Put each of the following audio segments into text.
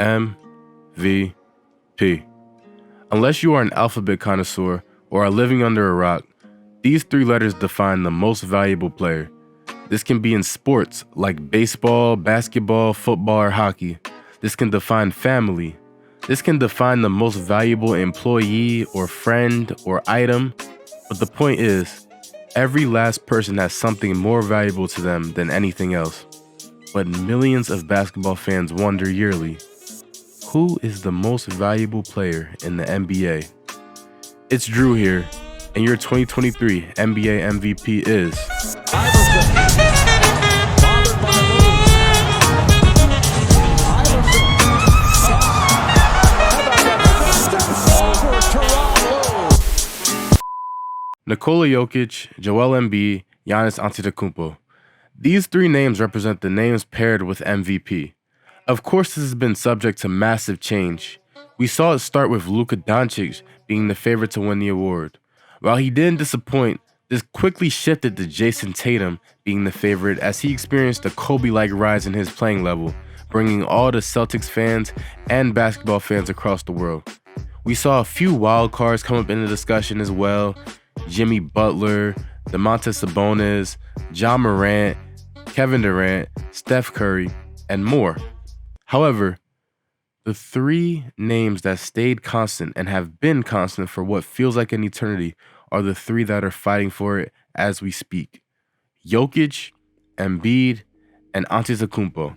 MVP. Unless you are an alphabet connoisseur or are living under a rock, these three letters define the most valuable player. This can be in sports like baseball, basketball, football, or hockey. This can define family. This can define the most valuable employee or friend or item. But the point is, every last person has something more valuable to them than anything else. But millions of basketball fans wonder yearly, who is the most valuable player in the NBA? It's Drew here, and your 2023 NBA MVP is... Nikola Jokic, Joel Embiid, Giannis Antetokounmpo. These three names represent the names paired with MVP. Of course, this has been subject to massive change. We saw it start with Luka Doncic being the favorite to win the award. While he didn't disappoint, this quickly shifted to Jason Tatum being the favorite as he experienced a Kobe-like rise in his playing level, bringing all the Celtics fans and basketball fans across the world. We saw a few wild cards come up in the discussion as well. Jimmy Butler, Domantas Sabonis, Ja Morant, Kevin Durant, Steph Curry, and more. However, the three names that stayed constant and have been constant for what feels like an eternity are the three that are fighting for it as we speak. Jokic, Embiid, and Antetokounmpo.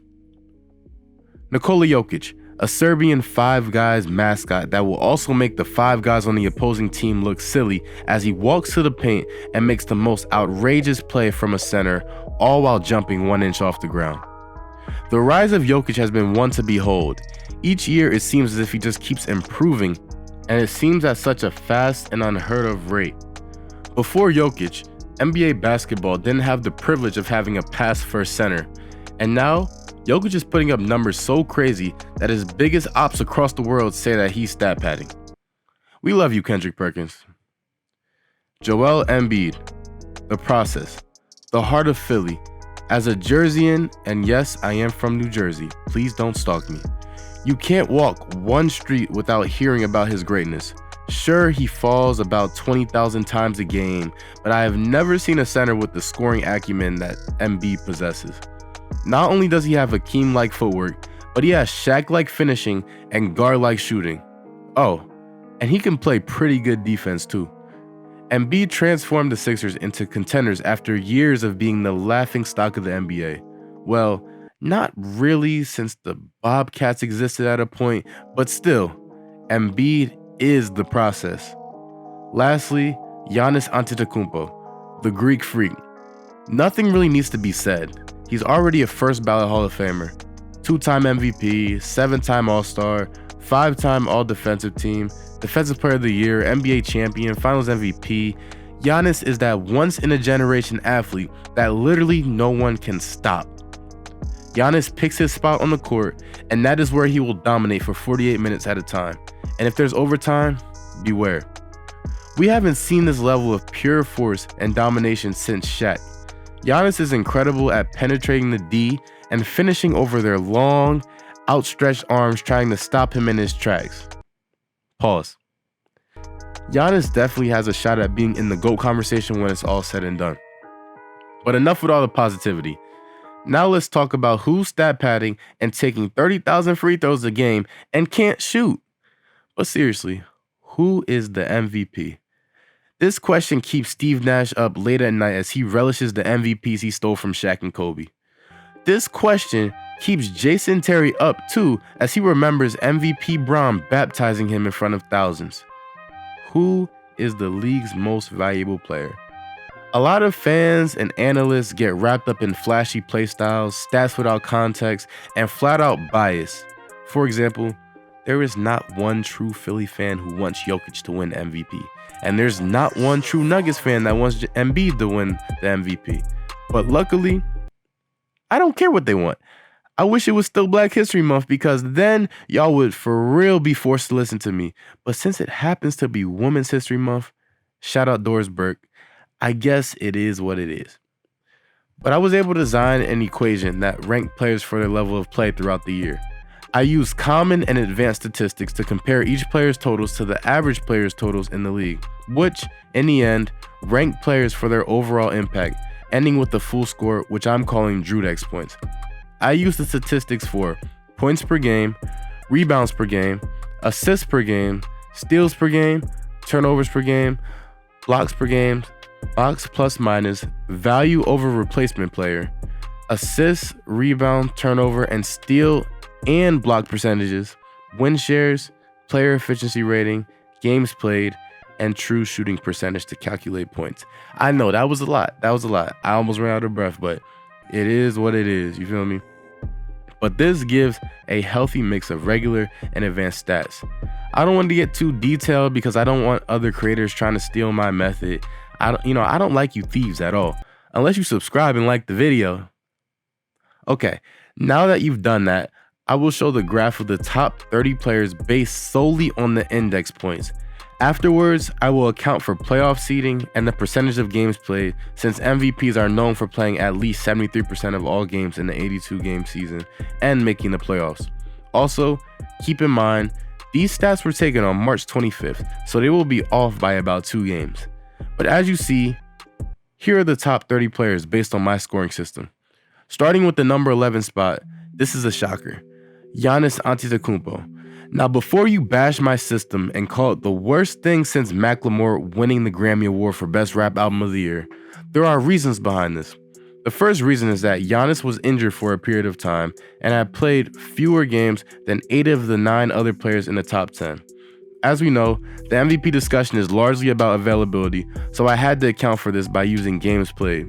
Nikola Jokic, a Serbian Five Guys mascot that will also make the five guys on the opposing team look silly as he walks to the paint and makes the most outrageous play from a center, all while jumping 1 inch off the ground. The rise of Jokic has been one to behold. Each year it seems as if he just keeps improving, and it seems at such a fast and unheard of rate. Before Jokic, NBA basketball didn't have the privilege of having a pass-first center, and now Jokic is putting up numbers so crazy that his biggest ops across the world say that he's stat padding. We love you, Kendrick Perkins. Joel Embiid, the process, the heart of Philly. As a Jerseyan, and yes, I am from New Jersey, please don't stalk me. You can't walk one street without hearing about his greatness. Sure, he falls about 20,000 times a game, but I have never seen a center with the scoring acumen that Embiid possesses. Not only does he have Hakeem-like footwork, but he has Shaq-like finishing and guard-like shooting. Oh, and he can play pretty good defense too. Embiid transformed the Sixers into contenders after years of being the laughingstock of the NBA. Well, not really, since the Bobcats existed at a point, but still, Embiid is the process. Lastly, Giannis Antetokounmpo, the Greek freak. Nothing really needs to be said. He's already a first ballot Hall of Famer, 2-time MVP, 7-time All-Star, 5-time All-Defensive Team, Defensive Player of the Year, NBA champion, Finals MVP. Giannis is that once-in-a-generation athlete that literally no one can stop. Giannis picks his spot on the court, and that is where he will dominate for 48 minutes at a time. And if there's overtime, beware. We haven't seen this level of pure force and domination since Shaq. Giannis is incredible at penetrating the D and finishing over their long, outstretched arms trying to stop him in his tracks. Pause. Giannis definitely has a shot at being in the GOAT conversation when it's all said and done. But enough with all the positivity. Now let's talk about who's stat padding and taking 30,000 free throws a game and can't shoot. But seriously, who is the MVP? This question keeps Steve Nash up late at night as he relishes the MVPs he stole from Shaq and Kobe. This question keeps Jason Terry up too as he remembers MVP Bron baptizing him in front of thousands. Who is the league's most valuable player? A lot of fans and analysts get wrapped up in flashy playstyles, stats without context, and flat-out bias. For example, there is not one true Philly fan who wants Jokic to win MVP. And there's not one true Nuggets fan that wants Embiid to win the MVP. But luckily, I don't care what they want. I wish it was still Black History Month because then y'all would for real be forced to listen to me. But since it happens to be Women's History Month, shout out Doris Burke, I guess it is what it is. But I was able to design an equation that ranked players for their level of play throughout the year. I use common and advanced statistics to compare each player's totals to the average player's totals in the league, which, in the end, rank players for their overall impact, ending with the full score, which I'm calling Drewww points. I use the statistics for points per game, rebounds per game, assists per game, steals per game, turnovers per game, blocks per game, box plus minus, value over replacement player, assists, rebound, turnover, and steal and block percentages, win shares, player efficiency rating, games played, and true shooting percentage to calculate points. I know that was a lot. I almost ran out of breath, but it is what it is. You feel me? But this gives a healthy mix of regular and advanced stats. I don't want to get too detailed because I don't want other creators trying to steal my method. I don't like you thieves at all, unless you subscribe and like the video. Okay, now that you've done that, I will show the graph of the top 30 players based solely on the index points. Afterwards, I will account for playoff seeding and the percentage of games played, since MVPs are known for playing at least 73% of all games in the 82-game season and making the playoffs. Also, keep in mind, these stats were taken on March 25th, so they will be off by about 2 games. But as you see, here are the top 30 players based on my scoring system. Starting with the number 11 spot, this is a shocker. Giannis Antetokounmpo. Now, before you bash my system and call it the worst thing since Macklemore winning the Grammy Award for Best Rap Album of the Year, there are reasons behind this. The first reason is that Giannis was injured for a period of time and had played fewer games than 8 of the 9 other players in the top 10. As we know, the MVP discussion is largely about availability, so I had to account for this by using games played.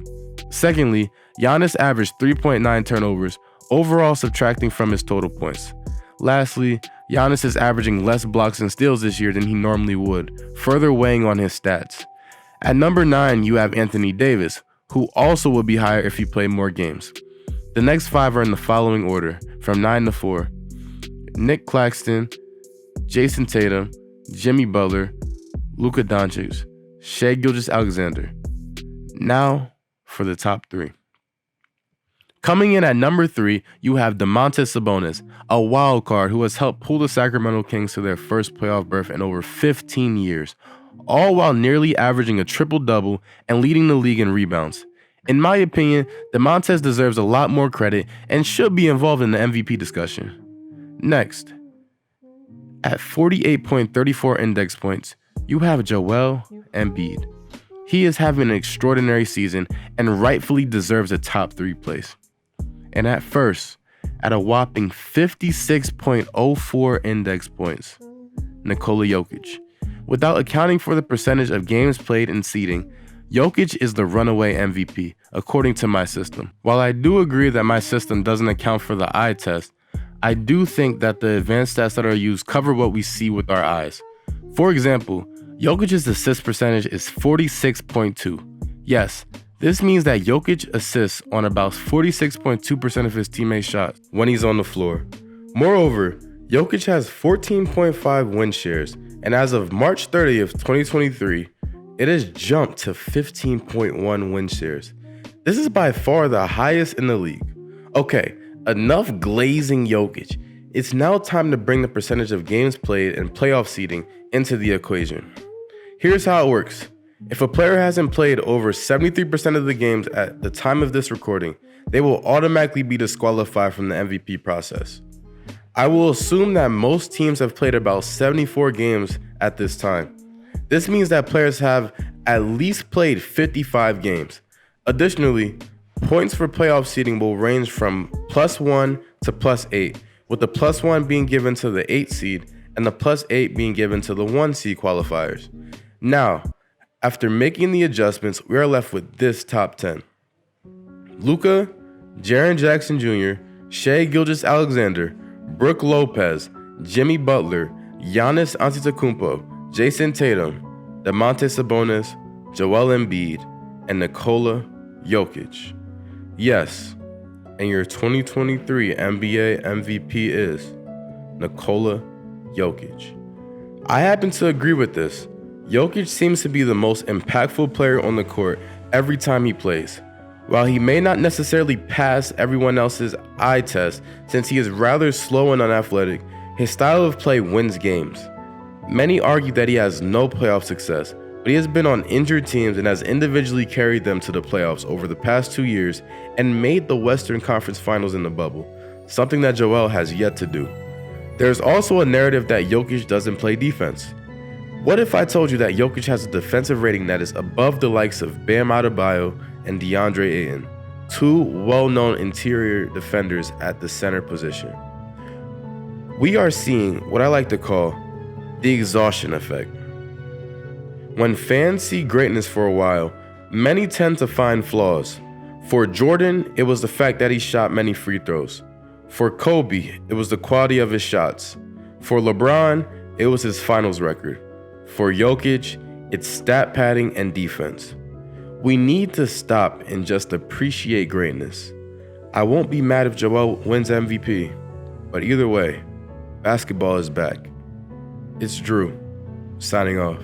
Secondly, Giannis averaged 3.9 turnovers, overall subtracting from his total points. Lastly, Giannis is averaging less blocks and steals this year than he normally would, further weighing on his stats. At number 9, you have Anthony Davis, who also will be higher if he played more games. The next 5 are in the following order, from 9 to 4. Nick Claxton, Jason Tatum, Jimmy Butler, Luka Doncic, Shai Gilgeous-Alexander. Now for the top 3. Coming in at number 3, you have Domantas Sabonis, a wild card who has helped pull the Sacramento Kings to their first playoff berth in over 15 years, all while nearly averaging a triple-double and leading the league in rebounds. In my opinion, Domantas deserves a lot more credit and should be involved in the MVP discussion. Next, at 48.34 index points, you have Joel Embiid. He is having an extraordinary season and rightfully deserves a top 3 place. And at first, at a whopping 56.04 index points, Nikola Jokic. Without accounting for the percentage of games played and seeding, Jokic is the runaway MVP, according to my system. While I do agree that my system doesn't account for the eye test, I do think that the advanced stats that are used cover what we see with our eyes. For example, Jokic's assist percentage is 46.2. Yes, this means that Jokic assists on about 46.2% of his teammates' shots when he's on the floor. Moreover, Jokic has 14.5 win shares, and as of March 30th, 2023, it has jumped to 15.1 win shares. This is by far the highest in the league. Okay, enough glazing Jokic. It's now time to bring the percentage of games played and playoff seeding into the equation. Here's how it works. If a player hasn't played over 73% of the games at the time of this recording, they will automatically be disqualified from the MVP process. I will assume that most teams have played about 74 games at this time. This means that players have at least played 55 games. Additionally, points for playoff seeding will range from +1 to +8, with the +1 being given to the 8 seed and the +8 being given to the 1 seed qualifiers. Now, after making the adjustments, we are left with this top 10. Luka, Jaren Jackson Jr., Shai Gilgeous-Alexander, Brook Lopez, Jimmy Butler, Giannis Antetokounmpo, Jason Tatum, Domantas Sabonis, Joel Embiid, and Nikola Jokic. Yes, and your 2023 NBA MVP is Nikola Jokic. I happen to agree with this. Jokic seems to be the most impactful player on the court every time he plays. While he may not necessarily pass everyone else's eye test since he is rather slow and unathletic, his style of play wins games. Many argue that he has no playoff success, but he has been on injured teams and has individually carried them to the playoffs over the past 2 years and made the Western Conference Finals in the bubble, something that Joel has yet to do. There's also a narrative that Jokic doesn't play defense. What if I told you that Jokic has a defensive rating that is above the likes of Bam Adebayo and DeAndre Ayton, two well-known interior defenders at the center position? We are seeing what I like to call the exhaustion effect. When fans see greatness for a while, many tend to find flaws. For Jordan, it was the fact that he shot many free throws. For Kobe, it was the quality of his shots. For LeBron, it was his finals record. For Jokic, it's stat padding and defense. We need to stop and just appreciate greatness. I won't be mad if Joel wins MVP, but either way, basketball is back. It's Drew, signing off.